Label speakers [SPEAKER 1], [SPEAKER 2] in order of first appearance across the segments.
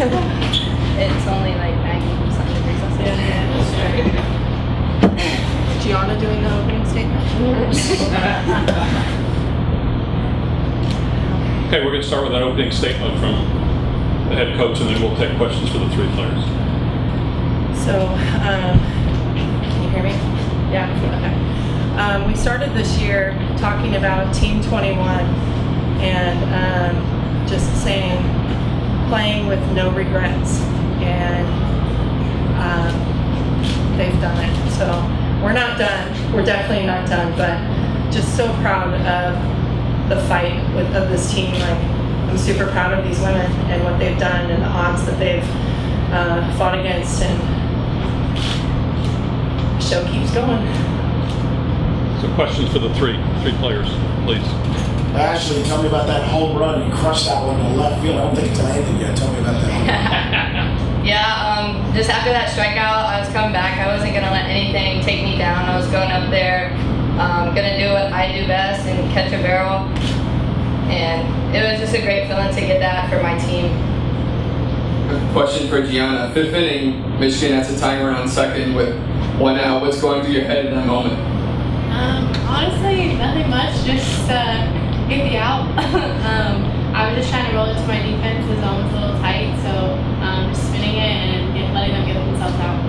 [SPEAKER 1] It's only like 90-something degrees outside.
[SPEAKER 2] Yeah. Gianna doing the opening statement.
[SPEAKER 3] Okay, we're going to start with an opening statement from the head coach, and then we'll take questions for the three players.
[SPEAKER 2] So, can you hear me? Yeah, okay. We started this year talking about Team 21 and just saying playing with no regrets, and they've done it. So we're not done. We're definitely not done, but just so proud of the fight of this team. Like, I'm super proud of these women and what they've done and the odds that they've fought against, and the show keeps going.
[SPEAKER 3] So questions for the three players, please.
[SPEAKER 4] Ashleigh, tell me about that home run. You crushed that one in the left field. I don't think it's landed yet. Tell me about that.
[SPEAKER 1] Yeah, just after that strikeout, I was coming back. I wasn't going to let anything take me down. I was going up there, going to do what I do best and catch a barrel. And it was just a great feeling to get that for my team.
[SPEAKER 5] Question for Gianna. Fifth inning, Michigan has a tying run on second with 1 out. What's going through your head in that moment?
[SPEAKER 6] Honestly, nothing much. Just get the out. I was just trying to roll into my defense. The zone was a little tight, so just spinning it and letting them get themselves out.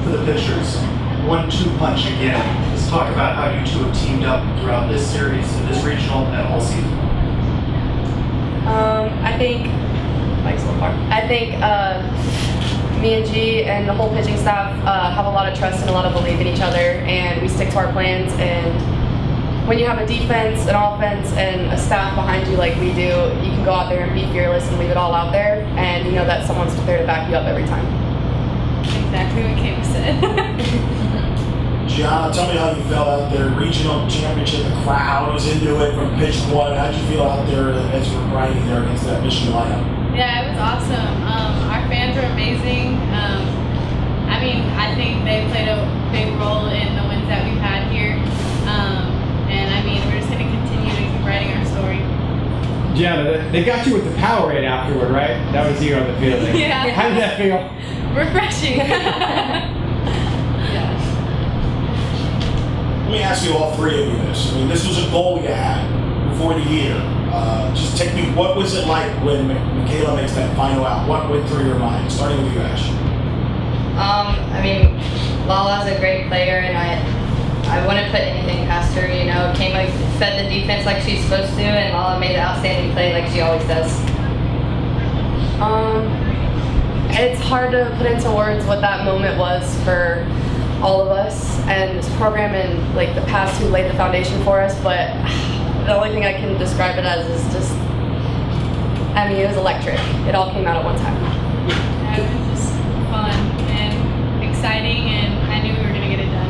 [SPEAKER 7] For the pitchers, 1-2 punch again. Let's talk about how you two have teamed up throughout this series, this regional, and all season.
[SPEAKER 8] I think me and G and the whole pitching staff have a lot of trust and a lot of belief in each other, and we stick to our plans. And when you have a defense, an offense, and a staff behind you like we do, you can go out there and be fearless and leave it all out there, and you know that someone's there to back you up every time.
[SPEAKER 6] Exactly what Kate said.
[SPEAKER 4] Gianna, tell me how you felt out there. Regional championship, the crowd was into it from pitch one. How'd you feel out there as you were grinding there against that Michigan lineup?
[SPEAKER 6] Yeah, it was awesome. Our fans are amazing. I think they played a big role in the wins that we've had here. We're just going to continue to keep writing our story.
[SPEAKER 9] Gianna, they got you with the Powerade afterward, right? That was you on the field.
[SPEAKER 6] Yeah.
[SPEAKER 9] How did that feel?
[SPEAKER 6] Refreshing.
[SPEAKER 4] Let me ask you, all three of you, this. This was a goal you had before the year. Just take me, what was it like when Michaela makes that final out? What went through your mind? Starting with you, Ash.
[SPEAKER 1] Lala's a great player, and I wouldn't put anything past her. Fed the defense like she's supposed to, and Lala made an outstanding play like she always does.
[SPEAKER 8] It's hard to put into words what that moment was for all of us and this program and like the past who laid the foundation for us, but the only thing I can describe it as is just, it was electric. It all came out at one time.
[SPEAKER 6] Yeah, it was just fun and exciting, and I knew we were going to get it done.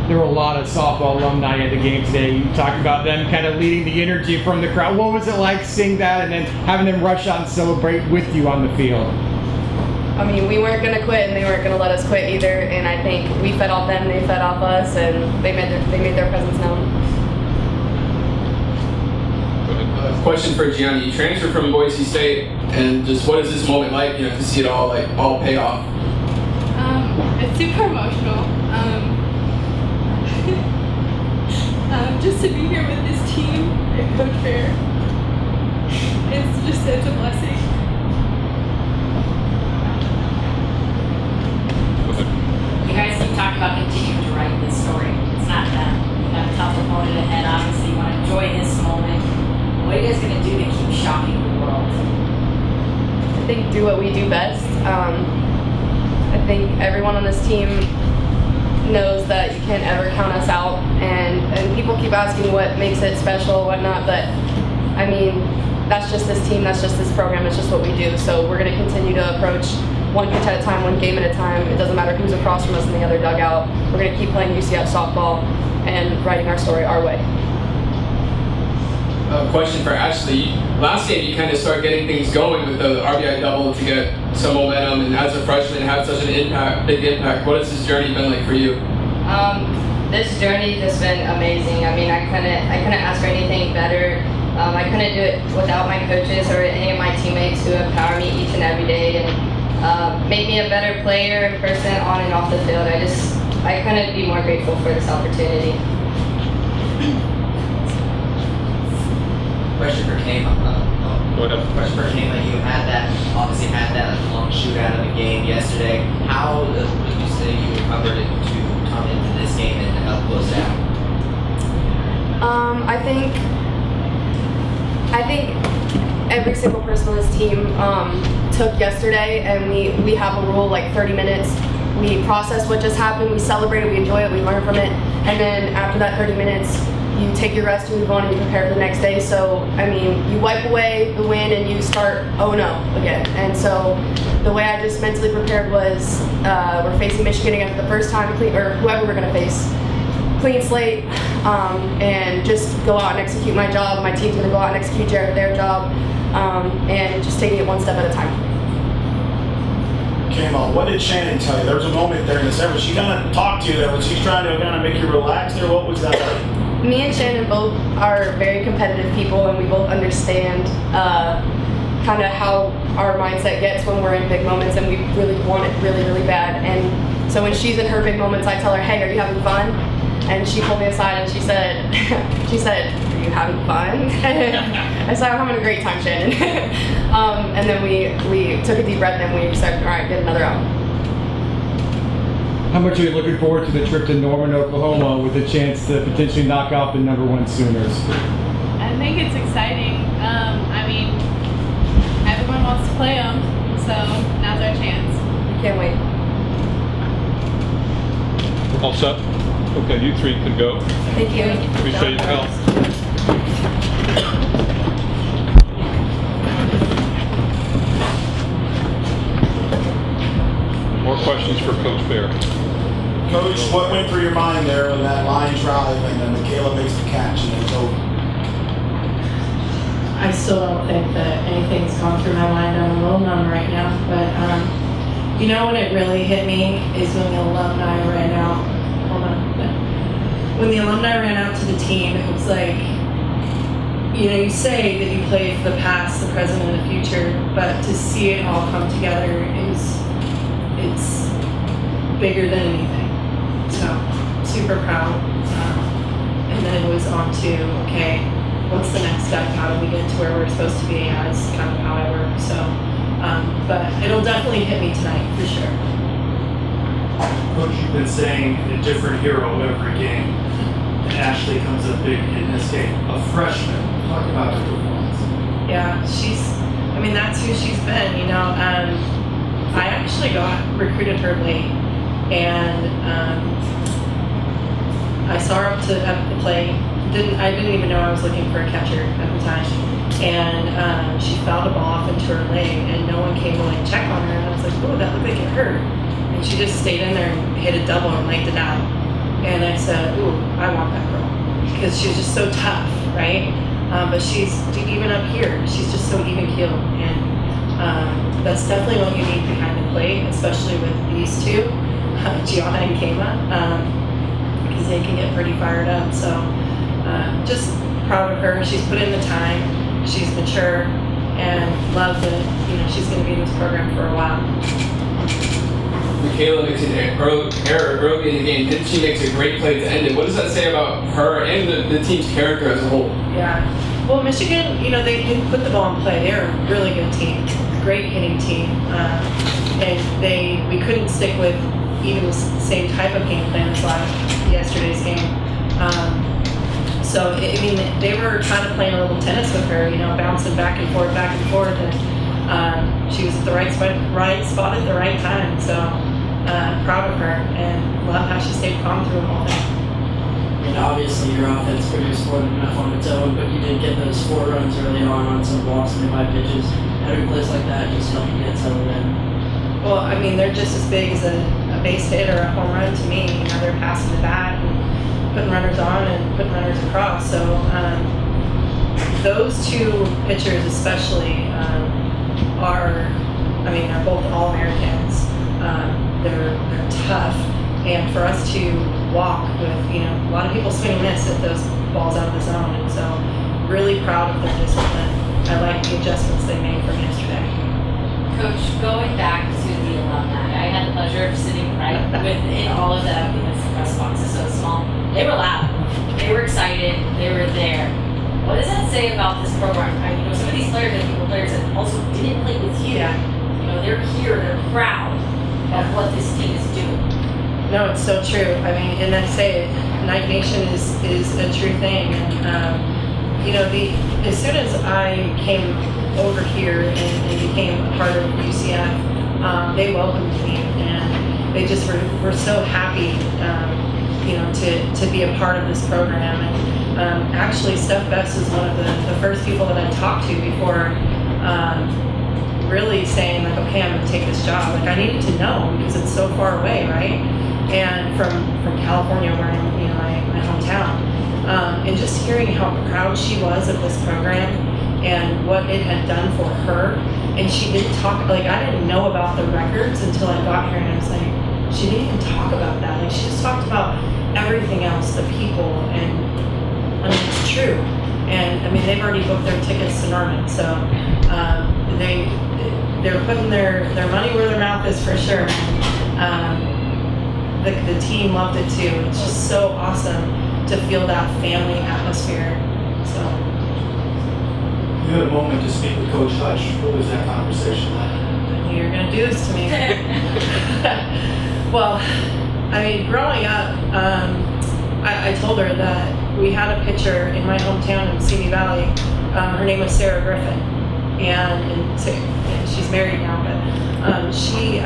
[SPEAKER 9] There were a lot of softball alumni at the game today. You talked about them kind of leading the energy from the crowd. What was it like seeing that and then having them rush out and celebrate with you on the field?
[SPEAKER 8] We weren't going to quit, and they weren't going to let us quit either. And I think we fed off them, they fed off us, and they made their presence known.
[SPEAKER 5] Question for Gianna. You transferred from Boise State, and just what is this moment like? To see it all pay off.
[SPEAKER 6] It's super emotional. Just to be here with this team and Coach Fair, it's a blessing.
[SPEAKER 10] You guys keep talking about continuing to write this story. It's not done. You got a tough opponent ahead, obviously. You want to enjoy this moment. What are you guys going to do to keep shocking the world?
[SPEAKER 8] I think do what we do best. I think everyone on this team knows that you can't ever count us out, and people keep asking what makes it special, whatnot, but that's just this team, that's just this program, it's just what we do. So we're going to continue to approach one pitch at a time, one game at a time. It doesn't matter who's across from us in the other dugout. We're going to keep playing UCF softball and writing our story our way.
[SPEAKER 5] Question for Ashleigh. Last game, you kind of start getting things going with the RBI double to get some momentum, and as a freshman, have such an big impact. What has this journey been like for you?
[SPEAKER 1] This journey has been amazing. I couldn't ask for anything better. I couldn't do it without my coaches or any of my teammates who empower me each and every day and make me a better player in person, on and off the field. I couldn't be more grateful for this opportunity.
[SPEAKER 11] Question for Kayla.
[SPEAKER 3] Go ahead.
[SPEAKER 11] Question for Kayla. You obviously had that long shootout of the game yesterday. How would you say you recovered it to come into this game and help close down?
[SPEAKER 8] I think every single person on this team took yesterday, and we have a rule like 30 minutes. We process what just happened, we celebrate it, we enjoy it, we learn from it, and then after that 30 minutes, you take your rest, you move on, and you prepare for the next day. So, I mean, you wipe away the win and you start, oh no, again. And so the way I just mentally prepared was we're facing Michigan again for the first time, or whoever we're going to face. Clean slate, and just go out and execute my job. My team's going to go out and execute their job, and just taking it one step at a time.
[SPEAKER 4] Kayla, what did Shannon tell you? There was a moment there in the summer. She kind of talked to you there. Was she trying to kind of make you relax there? What was that like?
[SPEAKER 8] Me and Shannon both are very competitive people, and we both understand kind of how our mindset gets when we're in big moments, and we really want it really, really bad. And so when she's in her big moments, I tell her, hey, are you having fun? And she pulled me aside and she said, are you having fun? I said, I'm having a great time, Shannon. And then we took a deep breath and we said, all right, get another out.
[SPEAKER 9] How much are you looking forward to the trip to Norman, Oklahoma, with a chance to potentially knock out the #1 Sooners?
[SPEAKER 6] I think it's exciting. I mean, everyone wants to play them, so now's our chance.
[SPEAKER 8] Can't wait.
[SPEAKER 3] All set? Okay, you three can go.
[SPEAKER 8] Thank you.
[SPEAKER 3] Appreciate your help. More questions for Coach Bear.
[SPEAKER 4] Coach, what went through your mind there when that line drive and then Michaela makes the catch and it's over?
[SPEAKER 2] I still don't think that anything's gone through my mind. I'm a little numb right now, but you know when it really hit me is when the alumni ran out. Hold on. When the alumni ran out to the team, it was like, you know, you say that you play for the past, the present, and the future, but to see it all come together it's bigger than anything. So, super proud. And then it was on to, okay, what's the next step? How do we get to where we're supposed to be as kind of how I work? So, but it'll definitely hit me tonight, for sure.
[SPEAKER 7] Coach, you've been saying a different hero every game. And Ashleigh comes up big in this game. A freshman. Talk about her performance.
[SPEAKER 2] Yeah, that's who she's been, you know. I actually recruited her late, and I saw her up at the play. I didn't even know I was looking for a catcher at the time. And she fouled a ball off into her leg, and no one came to like check on her. And I was like, oh, that looked like it hurt. And she just stayed in there and hit a double and legged it out. And I said, ooh, I want that girl. Because she's just so tough, right? But she's even up here, she's just so even keeled. And that's definitely what you need behind the plate, especially with these two, Gianna and Kayla, because they can get pretty fired up. So just proud of her. She's put in the time, she's mature, and love that she's going to be in this program for a while.
[SPEAKER 5] Michaela makes an error early in the game. Then she makes a great play to end it. What does that say about her and the team's character as a whole?
[SPEAKER 2] Yeah. Well, Michigan, they didn't put the ball in play. They're a really good team, great hitting team, and we couldn't stick with even the same type of game plan as yesterday's game. So they were trying to play a little tennis with her, bouncing back and forth, and she was at the right spot at the right time. So proud of her and love how she stayed calm through the whole thing.
[SPEAKER 12] And obviously your offense produced more than enough on its own, but you did get those 4 runs early on some walks and high pitches. Every place like that just helped you get settled in.
[SPEAKER 2] Well, they're just as big as a base hit or a home run to me. They're passing the bat and putting runners on and putting runners across. So those two pitchers especially are both All-Americans. They're tough. And for us to walk with, a lot of people swing and miss at those balls out of the zone. And so really proud of their discipline. I like the adjustments they made from yesterday.
[SPEAKER 10] Coach, going back to the alumni, I had the pleasure of sitting right within all of them because the press box is so small. They were loud. They were excited. They were there. What does that say about this program? I mean, some of these players are players that also didn't play with you.
[SPEAKER 2] Yeah.
[SPEAKER 10] They're here. They're proud of what this team is doing.
[SPEAKER 2] No, it's so true. I mean, and I say it, Night Nation is a true thing. And, as soon as I came over here and became a part of UCF, they welcomed me, and they just were so happy, to be a part of this program. And actually, Steph Best is one of the first people that I talked to before really saying, like, okay, I'm going to take this job. Like, I needed to know because it's so far away, right? And from California, where I'm, my hometown. And just hearing how proud she was of this program and what it had done for her. And she didn't talk, like, I didn't know about the records until I got here, and I was like, she didn't even talk about that. Like, she just talked about everything else, the people, and I mean, it's true. And I mean, they've already booked their tickets to Norman, so they're putting their money where their mouth is for sure. The team loved it too. It's just so awesome to feel that family atmosphere. So
[SPEAKER 7] You had a moment to speak with Coach Hutch. What was that conversation like?
[SPEAKER 2] You're gonna do this to me. Well, I mean, growing up, I told her that we had a pitcher in my hometown in Simi Valley. Her name was Sarah Griffin, and she's married now, but she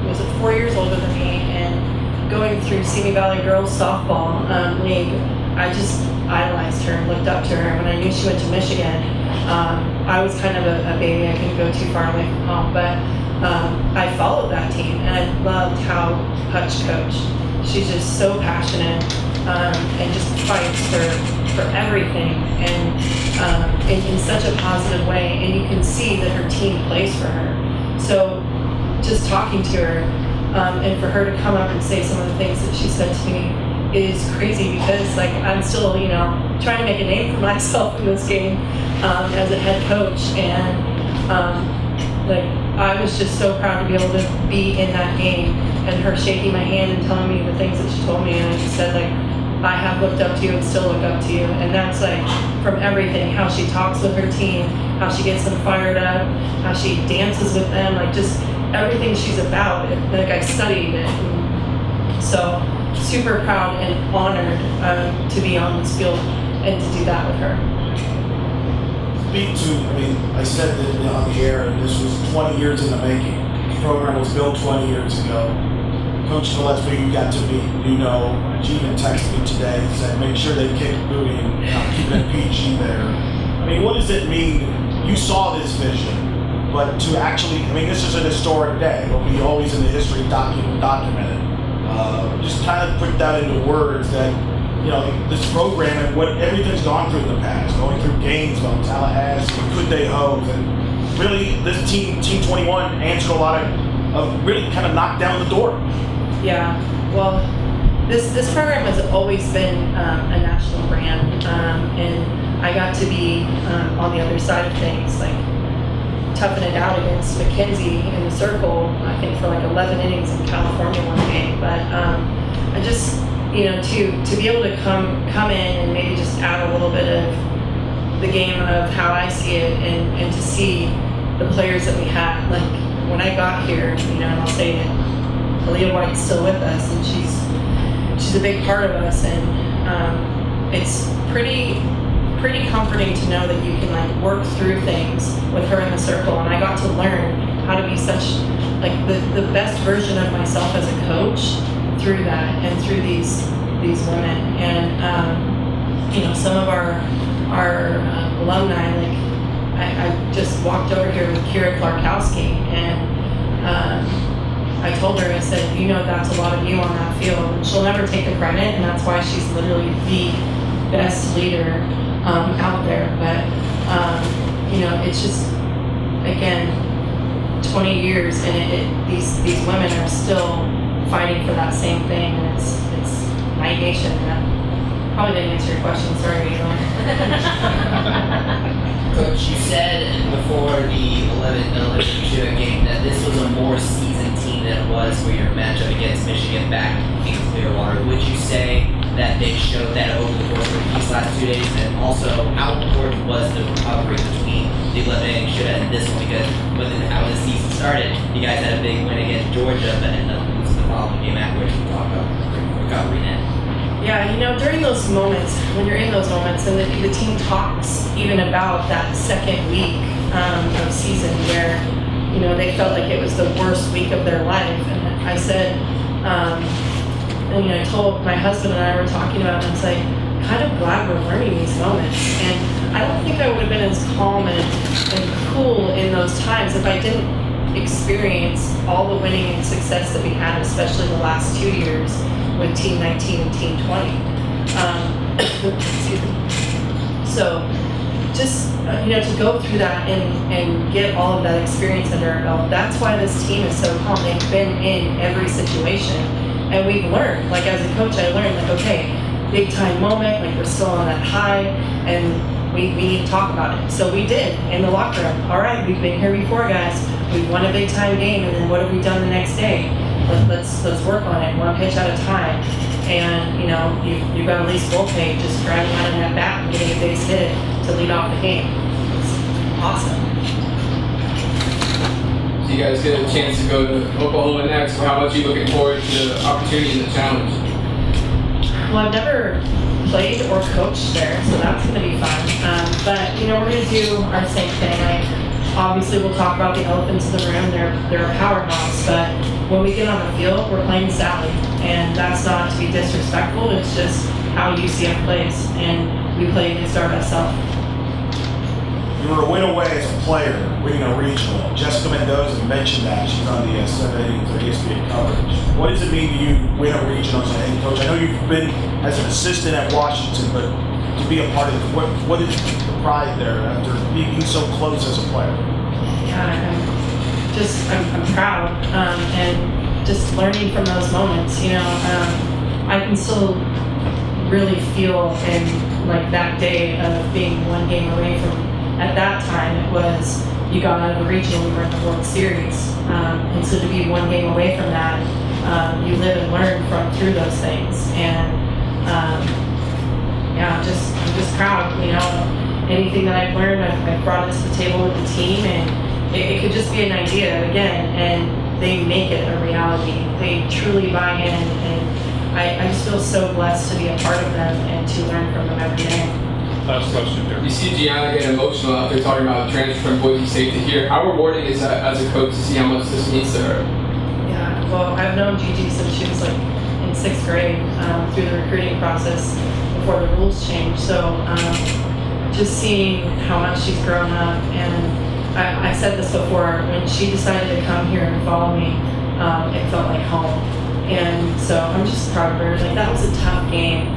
[SPEAKER 2] was 4 years older than me, and going through Simi Valley Girls Softball League, I just idolized her and looked up to her. When I knew she went to Michigan, I was kind of a baby. I couldn't go too far away from home, but I followed that team, and I loved how Hutch coached. She's just so passionate and just fights for everything, and in such a positive way. And you can see that her team plays for her. So just talking to her, and for her to come up and say some of the things that she said to me is crazy, because like I'm still, trying to make a name for myself in this game as a head coach, and I was just so proud to be able to be in that game, and her shaking my hand and telling me the things that she told me, and I just said, like, I have looked up to you and still look up to you. And that's like from everything, how she talks with her team, how she gets them fired up, how she dances with them, like just everything she's about. Like I studied it. And so super proud and honored to be on this field and to do that with her.
[SPEAKER 4] Speak to, I said that on the air, and this was 20 years in the making. The program was built 20 years ago. Coach Gillespie, you got to meet, she even texted me today and said, make sure they kick booty and keep it PG there. What does it mean? You saw this vision, but to actually, this is an historic day. It'll be always in the history documented. Just kind of put that into words that, this program and what everything's gone through in the past, going through Gainesville, Tallahassee, Could They Hose, and really this Team 21 answered a lot of really kind of knocked down the door.
[SPEAKER 2] Yeah, well, this program has always been a national brand, and I got to be on the other side of things, like toughing it out against McKenzie in the circle, I think for like 11 innings in California one game. But I just, to be able to come in and maybe just add a little bit of the game of how I see it, and to see the players that we had. Like when I got here, and I'll say it, Aaliyah White's still with us, and she's a big part of us, and it's pretty comforting to know that you can like work through things with her in the circle. And I got to learn how to be such like the best version of myself as a coach through that and through these women. And some of our alumni, like I just walked over here with Kira Clarkowski, and I told her, I said, that's a lot of you on that field. And she'll never take the credit, and that's why she's literally the best leader out there. But, it's just, again, 20 years, and these women are still fighting for that same thing, and it's Night Nation, man. Probably didn't answer your question, sorry.
[SPEAKER 11] Coach, you said before the 11 Shootout game that this was a more seasoned team than it was for your matchup against Michigan back in Clearwater. Would you say that they showed that over the course of these last 2 days? And also, how important was the recovery between the 11 Shootout and this one? Because how the season started, you guys had a big win against Georgia, but ended up losing the following game afterwards. We talk about recovery now.
[SPEAKER 2] Yeah, during those moments, when you're in those moments, and the team talks even about that second week of season where, they felt like it was the worst week of their life. And I said, I told my husband and I were talking about it, and I was like, kind of glad we're learning these moments. And I don't think I would have been as calm and cool in those times if I didn't experience all the winning and success that we had, especially the last 2 years with Team 19 and Team 20. Excuse me. So just, to go through that and get all of that experience under our belt, that's why this team is so calm. They've been in every situation. And we've learned, like as a coach, I learned, like, okay, big time moment, like we're still on that high, and we need to talk about it. So we did in the locker room. All right, we've been here before, guys. We won a big time game, and then what have we done the next day? Let's work on it, one pitch at a time. And you've got at least Volpe just driving out of that bat and getting a base hit to lead off the game. It's awesome.
[SPEAKER 5] So you guys get a chance to go to Oklahoma next. How much are you looking forward to the opportunity and the challenge?
[SPEAKER 2] Well, I've never played or coached there, so that's going to be fun. But we're going to do our same thing. Obviously, we'll talk about the elephants in the room. They're a powerhouse, but when we get on the field, we're playing Sally, and that's not to be disrespectful. It's just how UCF plays, and we play against our best self.
[SPEAKER 4] You were a win away as a player, winning a regional. Jessica Mendoza mentioned that. She's on the ESPN coverage. What does it mean to you win a regional as a head coach? I know you've been as an assistant at Washington, but to be a part of it, what is the pride there after being so close as a player?
[SPEAKER 2] Yeah, I'm proud, and just learning from those moments. I can still really feel in like that day of being one game away from. At that time, it was you got out of the regional, we were in the World Series, and so to be one game away from that, you live and learn through those things, and I'm just proud. Anything that I've learned, I've brought it to the table with the team, and it could just be an idea again, and they make it a reality. They truly buy in, and I just feel so blessed to be a part of them and to learn from them every day.
[SPEAKER 3] Last question here.
[SPEAKER 5] You see Gianna get emotional out there talking about the transfer from Boise State to here. How rewarding is that as a coach to see how much this means to her?
[SPEAKER 2] Yeah, well, I've known Gigi since she was like in 6th grade through the recruiting process before the rules changed. So just seeing how much she's grown up, and I said this before, when she decided to come here and follow me, it felt like home. And so I'm just proud of her. Like, that was a tough game.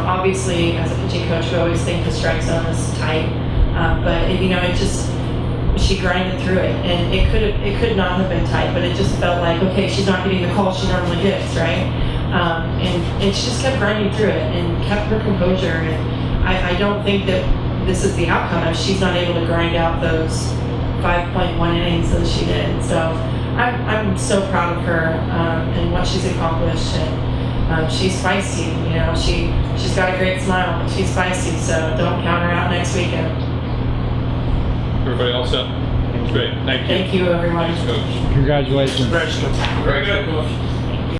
[SPEAKER 2] Obviously, as a pitching coach, we always think the strike zone is tight, but she grinded through it, and it could not have been tight, but it just felt like, okay, she's not getting the call she normally gets, right? And she just kept grinding through it and kept her composure, and I don't think that this is the outcome if she's not able to grind out those 5.1 innings that she did. So I'm so proud of her and what she's accomplished, and she's feisty. She's got a great smile, but she's feisty, so don't count her out next weekend.
[SPEAKER 3] Everybody all set? Great. Thank you.
[SPEAKER 2] Thank you, everyone.
[SPEAKER 3] Thanks, Coach.
[SPEAKER 9] Congratulations.
[SPEAKER 4] Congratulations.
[SPEAKER 3] Very good.